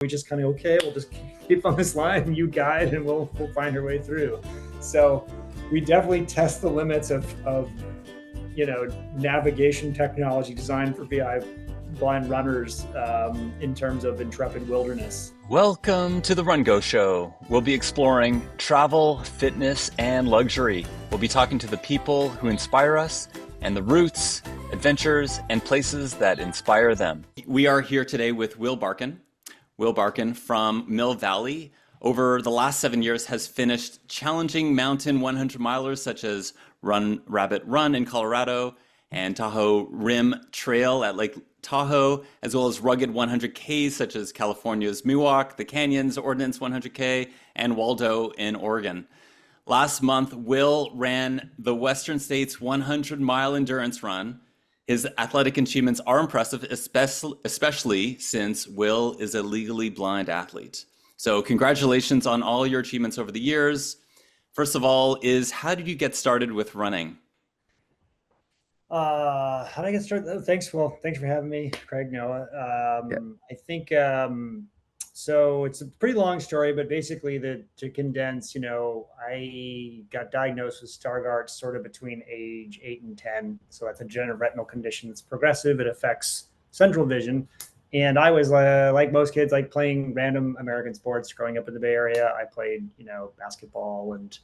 we just kind of, okay, we'll just keep on this line and you guide and we'll find our way through. So we definitely test the limits of navigation technology designed for VI blind runners in terms of intrepid wilderness. Welcome to the RunGo Show. We'll be exploring travel, fitness, and luxury. We'll be talking to the people who inspire us and the routes, adventures, and places that inspire them. We are here today with Will Barkan. Will Barkan from Mill Valley. Over the last 7 years has finished challenging mountain 100-milers such as Run Rabbit Run in Colorado and Tahoe Rim Trail at Lake Tahoe, as well as rugged 100Ks such as California's Miwok, the Canyons Ordnance 100K, and Waldo in Oregon. Last month, Will ran the Western States 100-mile endurance run. His athletic achievements are impressive, especially since Will is a legally blind athlete. So congratulations on all your achievements over the years. First of all, how did you get started with running? How did I get started? Thanks, Will. Thanks for having me, Craig, Noah. I think, so it's a pretty long story, but basically to condense, I got diagnosed with Stargardt sort of between age 8 and 10. So that's a degenerative retinal condition. It's progressive. It affects central vision. And I was like most kids, like playing random American sports growing up in the Bay Area. I played, basketball and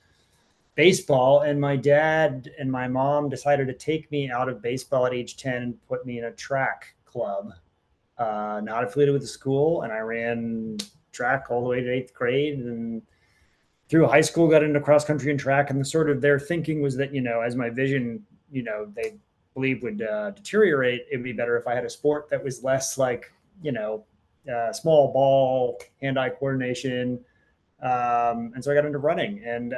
baseball, and my dad and my mom decided to take me out of baseball at age 10 and put me in a track club, not affiliated with the school. And I ran track all the way to 8th grade, and through high school got into cross country and track. And the sort of their thinking was that, as my vision, they believed would deteriorate, it'd be better if I had a sport that was less like, small ball, hand-eye coordination. And so I got into running, and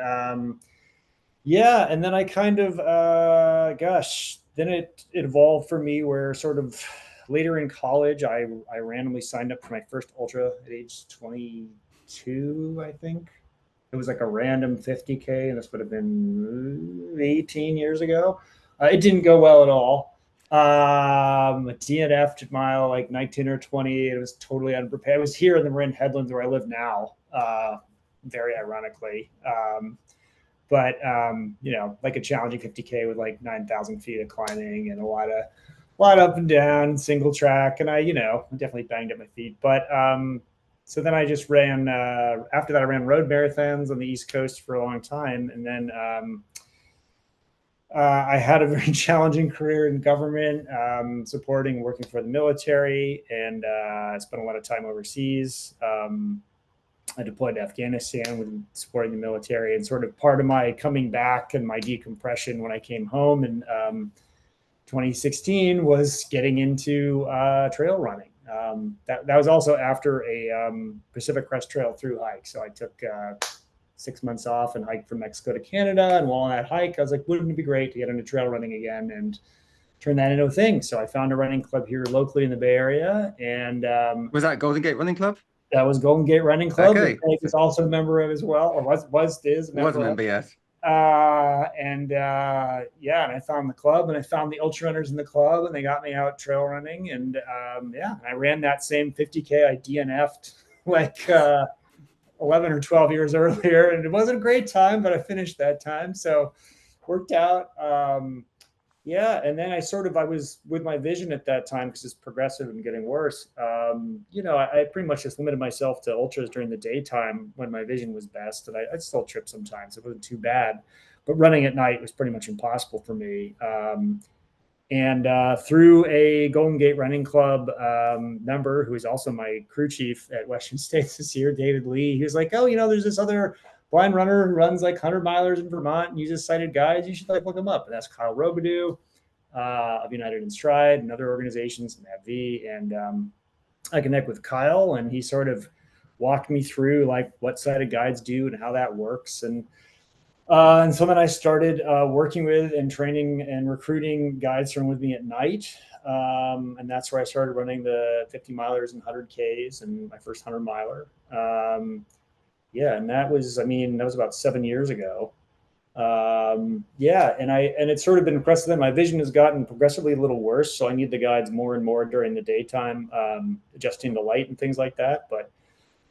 and then I kind of, then it evolved for me where sort of later in college, I randomly signed up for my first ultra at age 22, I think. It was like a random 50K, and this would have been 18 years ago. It didn't go well at all. DNF'd at mile like 19 or 20. It was totally unprepared. I was here in the Marin Headlands where I live now, very ironically. But like a challenging 50K with like 9,000 feet of climbing and a lot up and down, single track. And I, definitely banged up my feet. But so then I just ran, after that, I ran road marathons on the East Coast for a long time. And then I had a very challenging career in government, supporting, working for the military, and I spent a lot of time overseas. I deployed to Afghanistan with supporting the military, and sort of part of my coming back and my decompression when I came home in 2016 was getting into trail running. That was also after a Pacific Crest Trail through hike. So I took 6 months off and hiked from Mexico to Canada. And while on that hike, I was like, wouldn't it be great to get into trail running again and turn that into a thing? So I found a running club here locally in the Bay Area. And was that Golden Gate Running Club? That was Golden Gate Running Club. Okay. Craig is also a member of as well, or is a member, yes. And I found the club, and I found the ultra runners in the club, and they got me out trail running. And I ran that same 50K. I DNF'd like 11 or 12 years earlier, and it wasn't a great time, but I finished that time, so worked out. And then I was with my vision at that time, because it's progressive and getting worse. I pretty much just limited myself to ultras during the daytime when my vision was best, and I'd still trip sometimes. It wasn't too bad, but running at night was pretty much impossible for me. Through a Golden Gate Running Club member, who is also my crew chief at Western States this year, David Lee, he was like, oh, there's this other blind runner who runs like 100-milers in Vermont and uses sighted guides. You should look him up. And that's Kyle Robidoux of United in Stride and other organizations, NAVV. And I connect with Kyle, and he sort of walked me through like what sighted guides do and how that works. And so then I started working with and training and recruiting guides to run with me at night. And that's where I started running the 50-milers and 100Ks and my first 100-miler. And that was about 7 years ago. And it's sort of been impressive. My vision has gotten progressively a little worse, so I need the guides more and more during the daytime, adjusting the light and things like that. But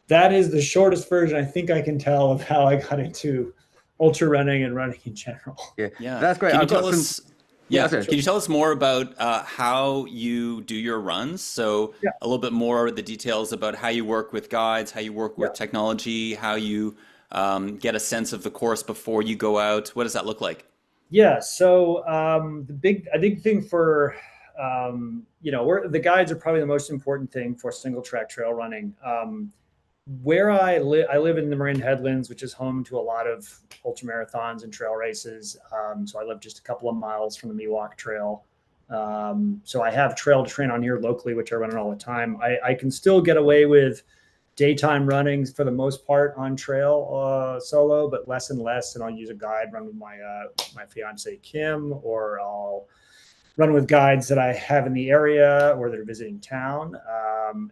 that is the shortest version I think I can tell of how I got into ultra running and running in general. Yeah. That's great. Can you I've got tell some. us? Yeah, Yeah. sorry. Can you tell us more about how you do your runs? So Yeah, a little bit more of the details about how you work with guides, how you work yeah. with technology, how you get a sense of the course before you go out. What does that look like? Yeah. So I think thing for the guides are probably the most important thing for single track trail running. Where I live in the Marin Headlands, which is home to a lot of ultra marathons and trail races. So I live just a couple of miles from the Miwok Trail. So I have trail to train on here locally, which I run it all the time. I can still get away with daytime runnings for the most part on trail solo, but less and less. And I'll use a guide, run with my fiance Kim, or I'll run with guides that I have in the area or that are visiting town.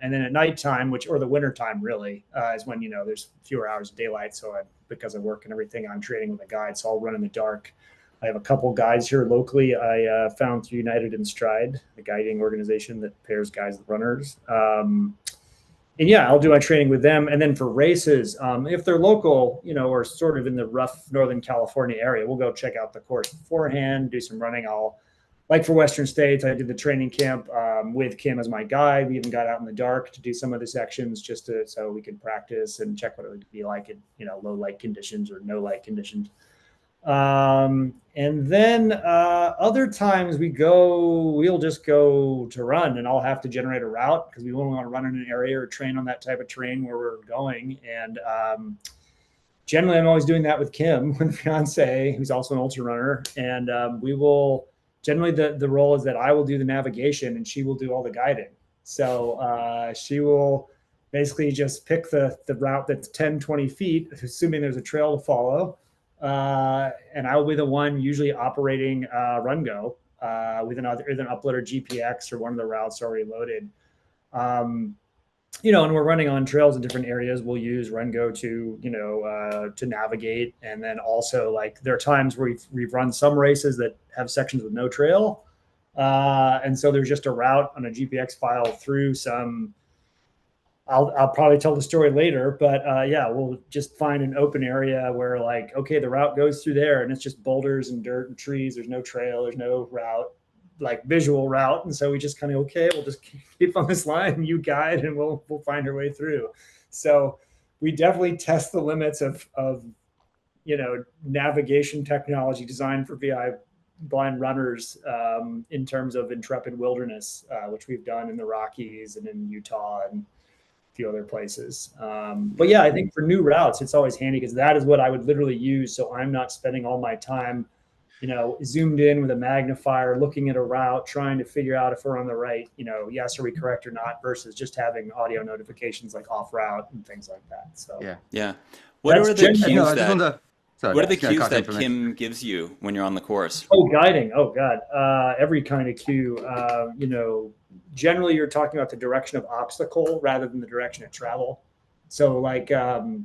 And then at nighttime, or the wintertime really, is when, there's fewer hours of daylight. So because I work and everything, I'm training with a guide. So I'll run in the dark. I have a couple guides here locally. I found through United in Stride, the guiding organization that pairs guides with runners. And yeah, I'll do my training with them. And then for races, if they're local, or sort of in the rough Northern California area, we'll go check out the course beforehand, do some running. Like for Western States, I did the training camp with Kim as my guide. We even got out in the dark to do some of the sections so we could practice and check what it would be like in low light conditions or no light conditions. And then other times we'll just go to run, and I'll have to generate a route because we won't want to run in an area or train on that type of terrain where we're going. And generally, I'm always doing that with Kim, with fiance, who's also an ultra runner, and we will. Generally, the role is that I will do the navigation and she will do all the guiding. So she will basically just pick the route that's 10, 20 feet, assuming there's a trail to follow. And I will be the one usually operating RunGo with either an uploader GPX or one of the routes already loaded. And we're running on trails in different areas. We'll use RunGo to navigate. And then also, like, there are times where we've run some races that have sections with no trail. And so there's just a route on a GPX file through some, I'll probably tell the story later, but yeah, we'll just find an open area where, like, okay, the route goes through there and it's just boulders and dirt and trees. There's no trail, there's no route, like visual route. And so we just kind of, okay, we'll just keep on this line and you guide and we'll find our way through. So we definitely test the limits of navigation technology designed for VI blind runners in terms of intrepid wilderness, which we've done in the Rockies and in Utah and a few other places. But yeah, I think for new routes, it's always handy because that is what I would literally use. So I'm not spending all my time zoomed in with a magnifier, looking at a route, trying to figure out if we're on the right, yes, are we correct or not, versus just having audio notifications like off route and things like that. So yeah. What are the cues that Kim Kim gives you when you're on the course? Oh, guiding. Oh God. Every kind of cue, generally you're talking about the direction of obstacle rather than the direction of travel. So like for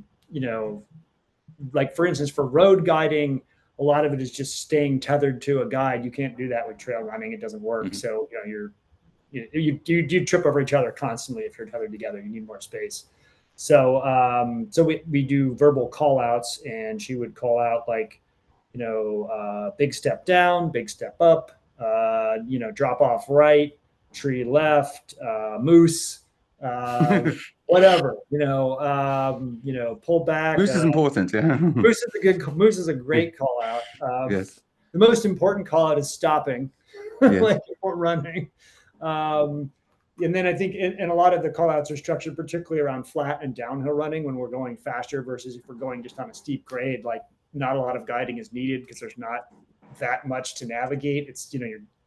instance, for road guiding, a lot of it is just staying tethered to a guide. You can't do that with trail running. It doesn't work. Mm-hmm. So, you trip over each other constantly if you're tethered together. You need more space. So, we do verbal call outs, and she would call out like, big step down, big step up, drop off right, tree left, moose, whatever, pull back. Moose is important. Yeah. Moose is a great call out. Yes. The most important call out is stopping, yes. like before running. And then I think, and a lot of the call outs are structured particularly around flat and downhill running when we're going faster versus if we're going just on a steep grade, like not a lot of guiding is needed because there's not that much to navigate. It's,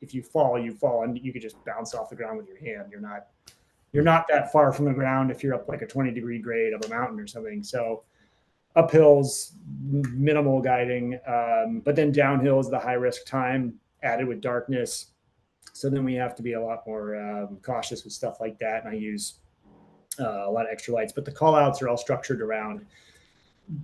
if you fall, and you could just bounce off the ground with your hand. You're not that far from the ground if you're up like a 20-degree grade of a mountain or something. So uphills, minimal guiding, but then downhill is the high risk time added with darkness. So then we have to be a lot more cautious with stuff like that. And I use a lot of extra lights, but the call outs are all structured around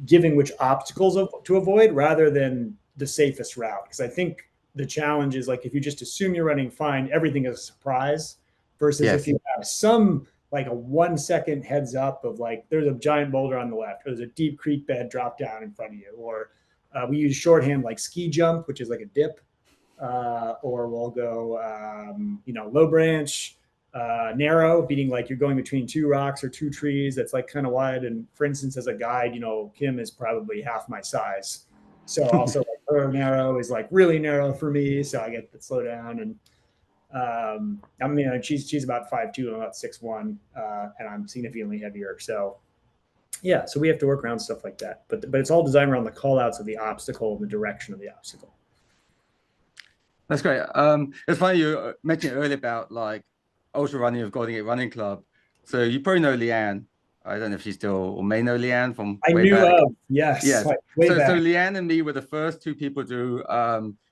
giving which obstacles to avoid rather than the safest route. Because I think the challenge is like, if you just assume you're running fine, everything is a surprise versus if you have some like a 1 second heads up of like, there's a giant boulder on the left, or there's a deep creek bed drop down in front of you. Or we use shorthand like ski jump, which is like a dip, or we'll go, low branch, narrow, meaning like you're going between two rocks or two trees that's like kind of wide. And for instance, as a guide, Kim is probably half my size. So also like her narrow is like really narrow for me. So I get to slow down. And she's about 5'2", I'm about 6'1", and I'm significantly heavier. So yeah, so we have to work around stuff like that. But it's all designed around the call outs of the obstacle and the direction of the obstacle. That's great. It's funny you mentioned earlier about like ultra running of Golden Gate Running Club. So you probably know Leanne. I don't know if she still or may know Leanne from way back. Yes. Yes. Like so Leanne and me were the first two people to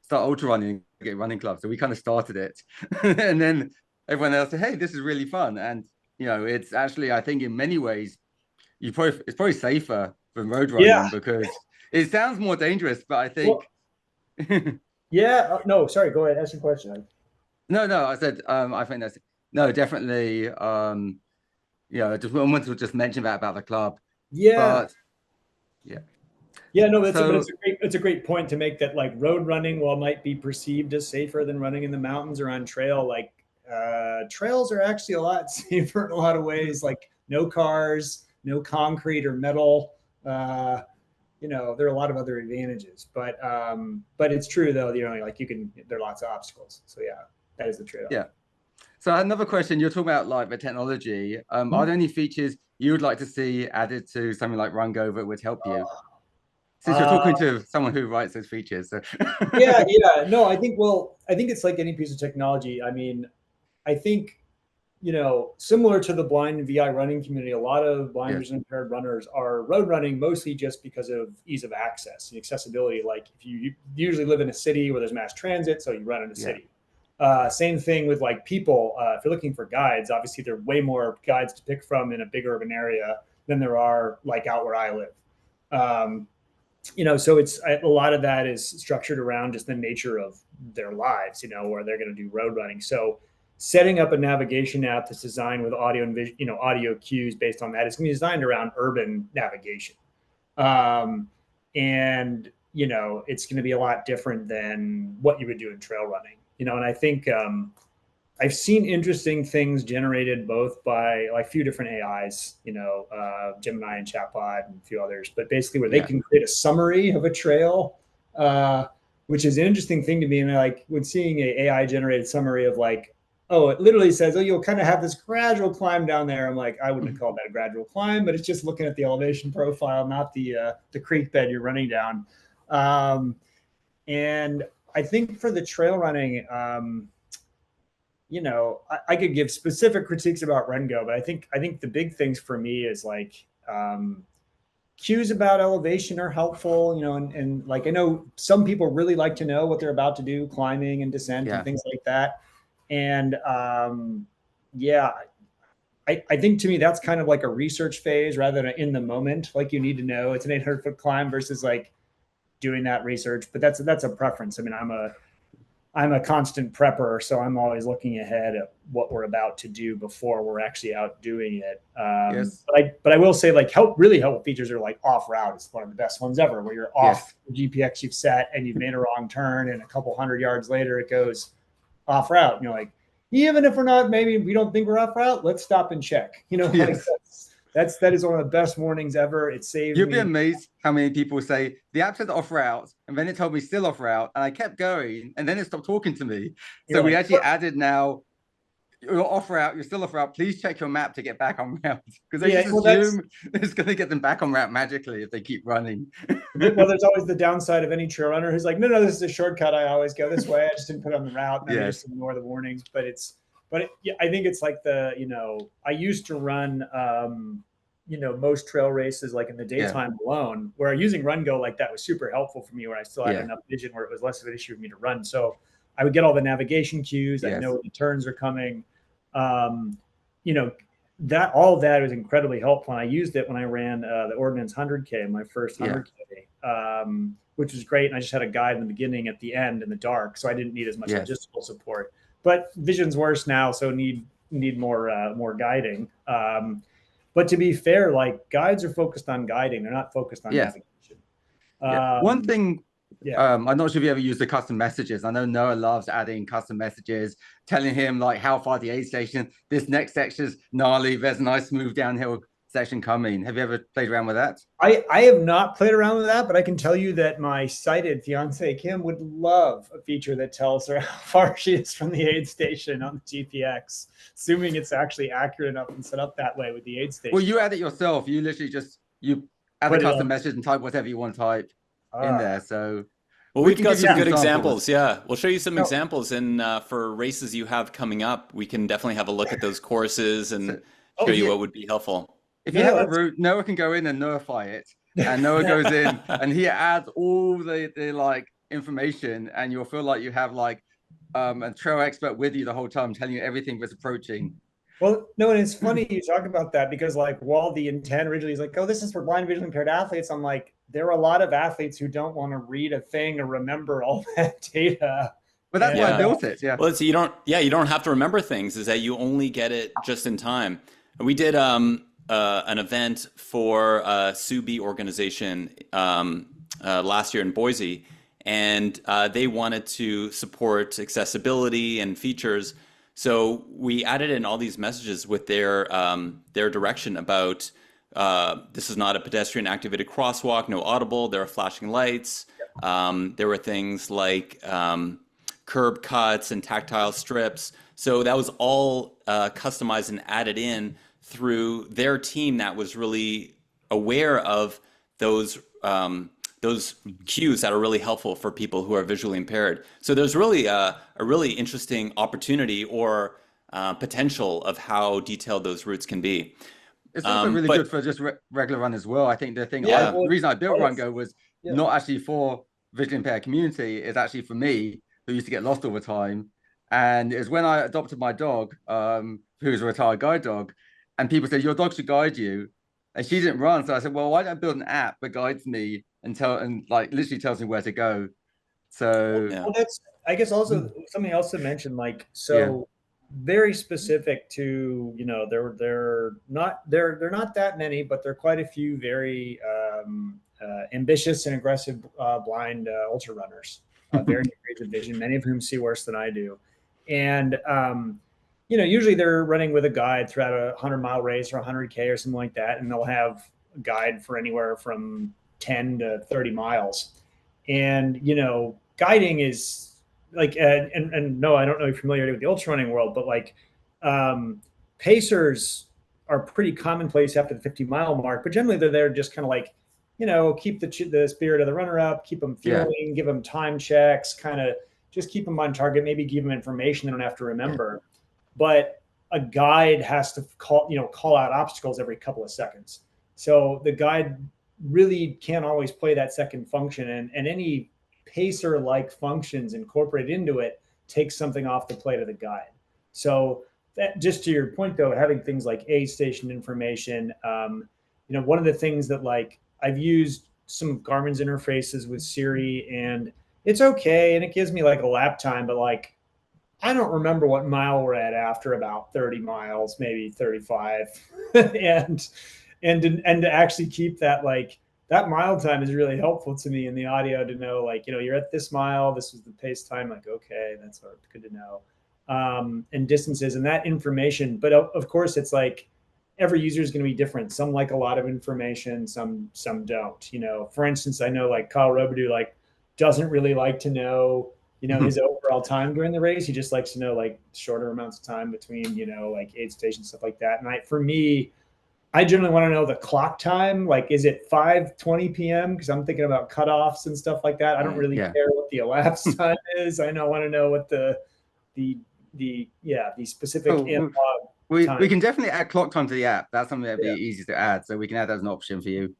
start ultra running running club. So we kind of started it, and then everyone else said, "Hey, this is really fun." And it's actually, I think, in many ways, it's probably safer than road running because it sounds more dangerous. But I think. Well, no, sorry. Go ahead. Ask your question. No. I said I think that's definitely. Just wanted to just mention that about the club. Yeah. But, yeah. Yeah, no, it's a great point to make, that like road running, while might be perceived as safer than running in the mountains or on trail, like trails are actually a lot safer in a lot of ways. Like no cars, no concrete or metal. There are a lot of other advantages, but it's true though. Like there are lots of obstacles. So yeah, that is the trade-off. Yeah. So another question, you're talking about like the technology. Are there any features you would like to see added to something like RunGo that would help you? Since you're talking to someone who writes those features. So. Yeah. No, I think it's like any piece of technology. I mean, I think, similar to the blind and VI running community, a lot of blind vision impaired runners are road running mostly just because of ease of access and accessibility. Like if you usually live in a city where there's mass transit, so you run in a city. Same thing with like people. If you're looking for guides, obviously there are way more guides to pick from in a big urban area than there are like out where I live. So it's a lot of that is structured around just the nature of their lives, where they're going to do road running. So setting up a navigation app that's designed with audio and vision, audio cues based on that is going to be designed around urban navigation. And it's going to be a lot different than what you would do in trail running. And I think I've seen interesting things generated both by like a few different AIs, Gemini and Chatbot and a few others, but basically where they can create a summary of a trail, which is an interesting thing to me. And like when seeing an AI generated summary of like, it literally says, you'll kind of have this gradual climb down there. I'm like, I wouldn't have called that a gradual climb, but it's just looking at the elevation profile, not the creek bed you're running down. And I think for the trail running, I could give specific critiques about RunGo, but I think the big things for me is like cues about elevation are helpful, and like I know some people really like to know what they're about to do, climbing and descent and things like that. And I think to me that's kind of like a research phase rather than in the moment. Like you need to know it's an 800-foot climb versus like doing that research, but that's a preference. I mean, I'm a constant prepper, so I'm always looking ahead at what we're about to do before we're actually out doing it. But I will say, like, really helpful features are like off route is one of the best ones ever, where you're off the GPX you've set and you've made a wrong turn, and a couple 100 yards later it goes off route. And you're like, even if we're not, maybe we don't think we're off route, let's stop and check. That is one of the best warnings ever. It saved You'd be amazed how many people say the app said off route, and then it told me still off route, and I kept going, and then it stopped talking to me. So we actually added now, you're off route, you're still off route. Please check your map to get back on route, because they just assume it's going to get them back on route magically if they keep running. Well, there's always the downside of any trail runner who's like, no, this is a shortcut. I always go this way. I just didn't put it on the route. And I just ignore the warnings. But I think it's like I used to run, most trail races like in the daytime alone, where using RunGo like that was super helpful for me, where I still had enough vision where it was less of an issue for me to run. So I would get all the navigation cues. I know when the turns are coming. That all of that was incredibly helpful. And I used it when I ran the Ordnance 100K, my first 100K, which was great. And I just had a guide in the beginning, at the end in the dark, so I didn't need as much logistical support. But vision's worse now, so need need more guiding. But to be fair, like guides are focused on guiding; they're not focused on Yes. navigation. Yeah. One thing, Yeah. I'm not sure if you ever use the custom messages. I know Noah loves adding custom messages, telling him like how far the aid station, this next section's gnarly, there's a nice smooth downhill section coming. Have you ever played around with that? I have not played around with that, but I can tell you that my sighted fiance Kim would love a feature that tells her how far she is from the aid station on the GPX, assuming it's actually accurate enough and set up that way with the aid station. Well, you add it yourself. You literally just you add a custom message and type whatever you want to type in there. So well, we've got some good examples. Yeah, we'll show you some examples, and for races you have coming up, we can definitely have a look at those courses and show you what would be helpful. If you have a route, Noah can go in and Noahify it, and Noah goes in and he adds all the like information, and you'll feel like you have like a trail expert with you the whole time, telling you everything that's approaching. Well, no, and it's funny you talk about that because like while the intent originally is like, oh, this is for blind visually impaired athletes, I'm like, there are a lot of athletes who don't want to read a thing or remember all that data. But that's why I built it. Yeah. Well, you don't have to remember things. Is that you only get it just in time. And we did an event for a SUBI organization last year in Boise, and they wanted to support accessibility and features. So we added in all these messages with their direction about this is not a pedestrian activated crosswalk, no audible, there are flashing lights. There were things like curb cuts and tactile strips. So that was all customized and added in through their team that was really aware of those cues that are really helpful for people who are visually impaired. So there's really a really interesting opportunity or potential of how detailed those routes can be. It's also really good for just regular run as well. I think the reason I built RunGo was not actually for visually impaired community. It's actually for me, who used to get lost all the time. And it was when I adopted my dog, who's a retired guide dog, and people said, your dog should guide you. And she didn't run. So I said, well, why don't I build an app that guides me and like literally tells me where to go? So well, that's, I guess, also something else to mention, like, very specific to, you know, they're not that many, but there are quite a few very ambitious and aggressive blind ultra runners, very degrees of vision, many of whom see worse than I do. And you know, usually they're running with a guide throughout a 100-mile race or 100K or something like that, and they'll have a guide for anywhere from 10 to 30 miles. And, you know, guiding is like, and no, I don't know if you're familiar with the ultra running world, but like pacers are pretty commonplace after the 50-mile mark, but generally they're there just kind of like, you know, keep the spirit of the runner up, keep them fueling, give them time checks, kind of just keep them on target, maybe give them information they don't have to remember. But a guide has to call out obstacles every couple of seconds. So the guide really can't always play that second function, and any pacer-like functions incorporated into it takes something off the plate of the guide. So that, just to your point though, having things like aid station information, you know, one of the things that like I've used some of Garmin's interfaces with Siri, and it's okay, and it gives me like a lap time, but like I don't remember what mile we're at after about 30 miles, maybe 35. and to actually keep that, like, that mile time is really helpful to me in the audio to know, like, you know, you're at this mile, this was the pace time, like, okay, that's good to know. And distances and that information. But of course, it's like every user is going to be different. Some like a lot of information, some don't. You know, for instance, I know like Kyle Robidoux like doesn't really like to know, you know, his overall time during the race. He just likes to know like shorter amounts of time between, you know, like aid stations, stuff like that. And for me, I generally want to know the clock time. Like, is it 5:20 p.m.? Because I'm thinking about cutoffs and stuff like that. I don't really care what the elapsed time is. I want to know what the specific analog time. We can definitely add clock time to the app. That's something that'd be easy to add. So we can add that as an option for you.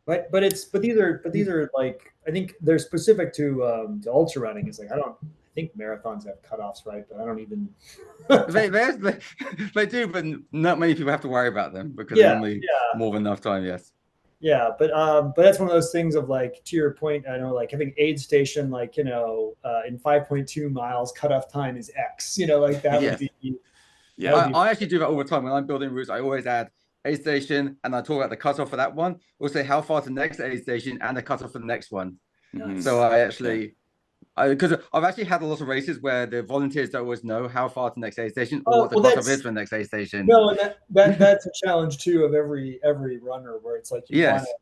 But these are like, I think they're specific to ultra running. It's like I think marathons have cutoffs, right? But I don't even. they do, but not many people have to worry about them because they're only more than enough time. Yes. Yeah, but that's one of those things of like, to your point, I know like having aid station, like, you know, in 5.2 miles cutoff time is X. You know, like that would be. Yeah. I actually do that all the time when I'm building routes. I always add aid station, and I talk about the cutoff for that one. Also, how far to the next aid station and the cutoff for the next one. Mhm. So I actually, because I've actually had a lot of races where the volunteers don't always know how far to the next aid station or what the cutoff is for the next aid station. No, and that's a challenge too of every runner, where it's like you want Yes. to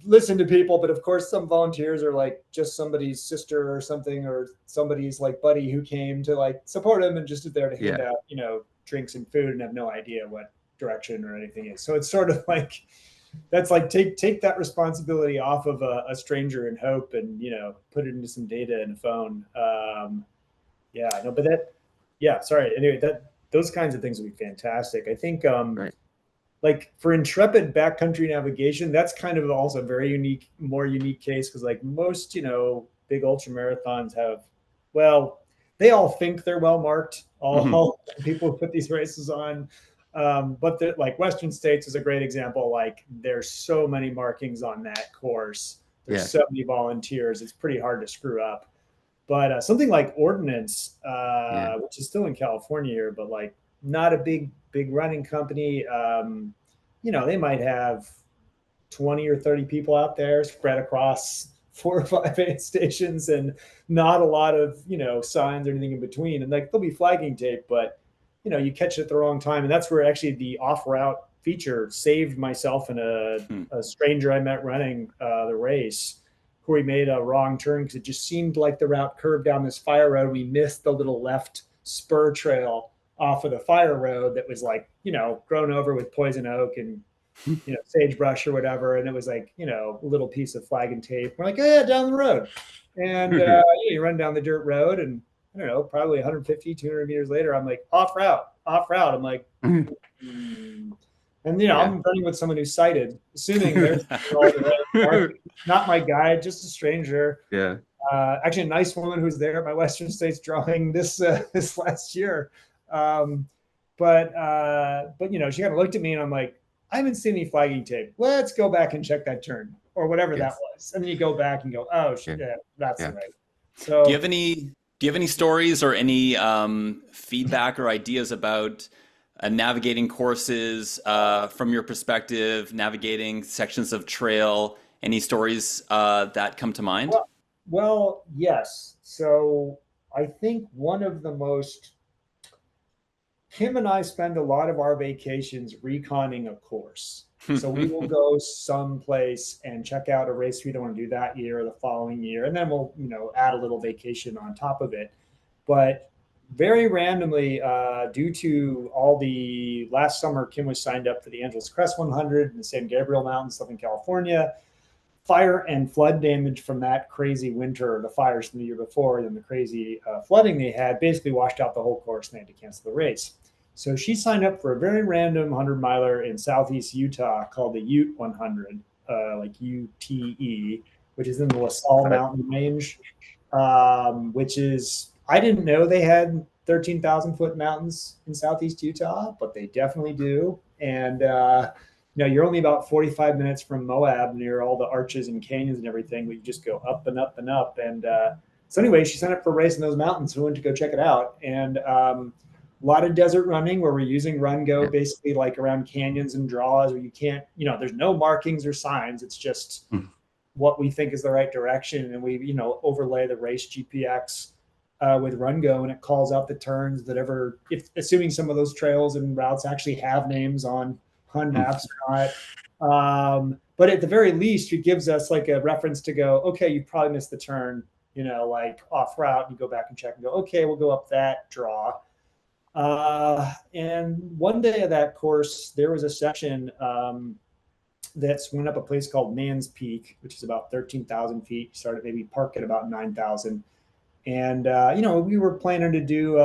listen to people, but of course some volunteers are like just somebody's sister or something, or somebody's like buddy who came to like support him and just is there to hand Yeah. out, drinks and food and have no idea what direction or anything is. So it's sort of like that's like take that responsibility off of a stranger and hope, and put it into some data in a phone. Yeah, no, but sorry. Anyway, those kinds of things would be fantastic. I think Right. like for intrepid backcountry navigation, that's kind of also a very more unique case, because like most, big ultra marathons have, well, they all think they're well marked, all people who put these races on. But like Western States is a great example. Like there's so many markings on that course. There's so many volunteers. It's pretty hard to screw up. But something like Ordnance, which is still in California here, but like not a big running company. They might have 20 or 30 people out there spread across 4 or 5 aid stations, and not a lot of signs or anything in between. And like there'll be flagging tape, but you catch it at the wrong time, and that's where actually the off route feature saved myself and a stranger I met running the race, where we made a wrong turn because it just seemed like the route curved down this fire road. We missed the little left spur trail off of the fire road that was like, grown over with poison oak and, sagebrush or whatever. And it was like, a little piece of flag and tape. We're like, oh, yeah, down the road. And you run down the dirt road, and I don't know, probably 150, 200 meters later, I'm like, off route. I'm like, And, I'm running with someone who's sighted, assuming there's all the right not my guide, just a stranger. Yeah. Actually, a nice woman who's there at my Western States drawing this last year. But she kind of looked at me, and I'm like, I haven't seen any flagging tape. Let's go back and check that turn or whatever that was. And then you go back and go, oh shit, that's right. So do you have any stories or any feedback or ideas about navigating courses from your perspective, navigating sections of trail? Any stories that come to mind? Well, yes. So I think one of the most, Kim and I spend a lot of our vacations reconning a course. So we will go someplace and check out a race we don't want to do that year or the following year, and then we'll add a little vacation on top of it. But very randomly, due to all the last summer, Kim was signed up for the Angeles Crest 100 in the San Gabriel Mountains, Southern California. Fire and flood damage from that crazy winter, the fires from the year before, and the crazy flooding they had basically washed out the whole course, and they had to cancel the race. So she signed up for a very random 100-miler in southeast Utah called the Ute 100, like UTE, which is in the La Salle mountain range, which is, I didn't know they had 13,000-foot mountains in southeast Utah, but they definitely do. And you're only about 45 minutes from Moab, near all the arches and canyons and everything, but you just go up and up and up. And so anyway, she signed up for a race in those mountains. So we went to go check it out. And a lot of desert running where we're using RunGo, basically like around canyons and draws where you can't, there's no markings or signs. It's just what we think is the right direction. And we, overlay the race GPX with RunGo, and it calls out the turns that assuming some of those trails and routes actually have names on maps or not. But at the very least, it gives us like a reference to go, okay, you probably missed the turn, like off route, and you go back and check and go, okay, we'll go up that draw. And one day of that course, there was a section that's went up a place called Man's Peak, which is about 13,000 feet. Started maybe park at about 9,000. And, we were planning to do,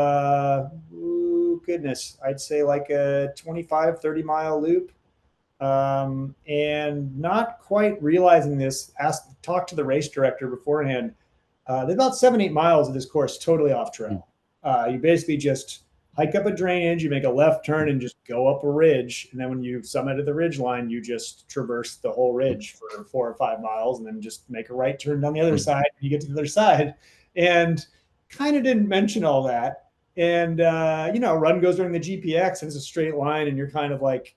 I'd say like a 25, 30-mile loop. And not quite realizing this, talked to the race director beforehand. There's about 7-8 miles of this course totally off trail. You basically just hike up a drainage, you make a left turn and just go up a ridge. And then when you summit at the ridge line, you just traverse the whole ridge for 4 or 5 miles, and then just make a right turn down the other side, and you get to the other side. And kind of didn't mention all that. And, run goes during the GPX and it's a straight line. And you're kind of like,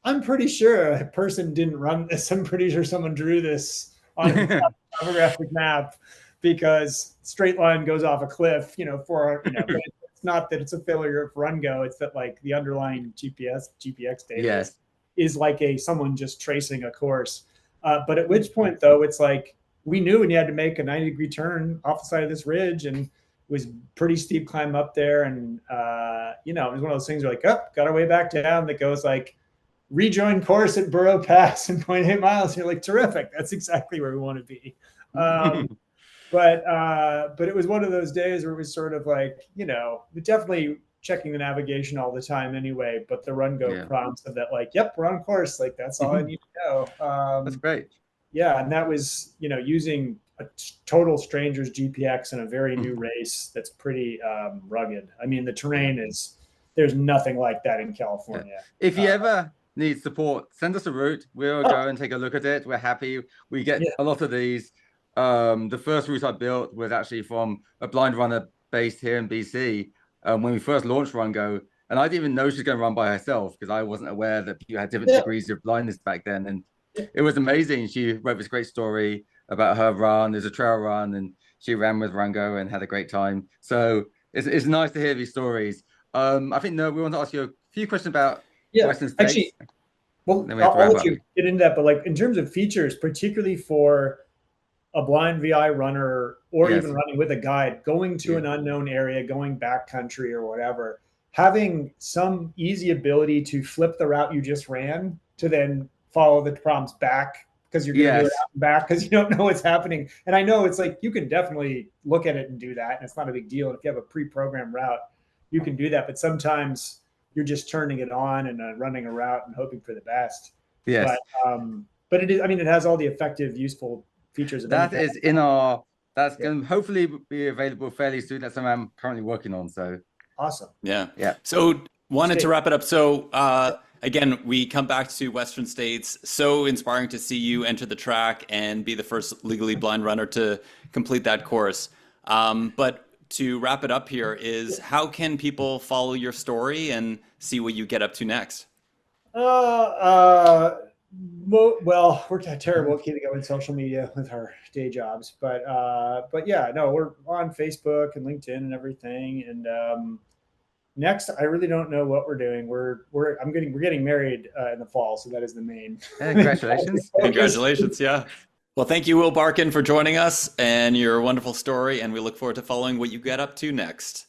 I'm pretty sure a person didn't run this. I'm pretty sure someone drew this on a topographic map, because straight line goes off a cliff, but it's not that it's a failure of RunGo. It's that like the underlying GPX data is like someone just tracing a course. But at which point though, it's like, we knew when you had to make a 90-degree turn off the side of this ridge, and it was pretty steep climb up there. And, it was one of those things where like, got our way back down, that goes like, rejoin course at Burrow Pass in 0.8 miles. And you're like, terrific. That's exactly where we want to be. But it was one of those days where it was sort of like, definitely checking the navigation all the time anyway, but the RunGo prompts of that, like, yep, we're on course. Like, that's all I need to know. That's great. Yeah. And that was, using a total stranger's GPX in a very new race. That's pretty rugged. I mean, the terrain there's nothing like that in California. Yeah. If you ever need support, send us a route. We'll go and take a look at it. We're happy. We get a lot of these. The first route I built was actually from a blind runner based here in BC when we first launched RunGo. And I didn't even know she was going to run by herself, because I wasn't aware that you had different degrees of blindness back then. And it was amazing. She wrote this great story about her run. There's a trail run, and she ran with RunGo and had a great time. So it's nice to hear these stories. I think, we want to ask you a few questions about Western states. Actually, well, I'll let you get into that. But like in terms of features, particularly for a blind VI runner, or even running with a guide, going to an unknown area, going backcountry or whatever, having some easy ability to flip the route you just ran to then follow the prompts back, because you're going to do it out and back because you don't know what's happening. And I know it's like, you can definitely look at it and do that, and it's not a big deal. And if you have a pre-programmed route, you can do that. But sometimes you're just turning it on and running a route and hoping for the best. Yes. But it is, I mean, it has all the effective, useful features of that is that's going to hopefully be available fairly soon. That's something I'm currently working on. So awesome. Yeah. So wanted to wrap it up. So again, we come back to Western states. So inspiring to see you enter the track and be the first legally blind runner to complete that course. But to wrap it up here is, how can people follow your story and see what you get up to next? Well, we're terrible at keeping up with social media with our day jobs, but yeah, no, we're on Facebook and LinkedIn and everything. And next, I really don't know what we're doing. We're getting married in the fall, so that is the main. Congratulations! Congratulations! Yeah. Well, thank you, Will Barkan, for joining us and your wonderful story, and we look forward to following what you get up to next.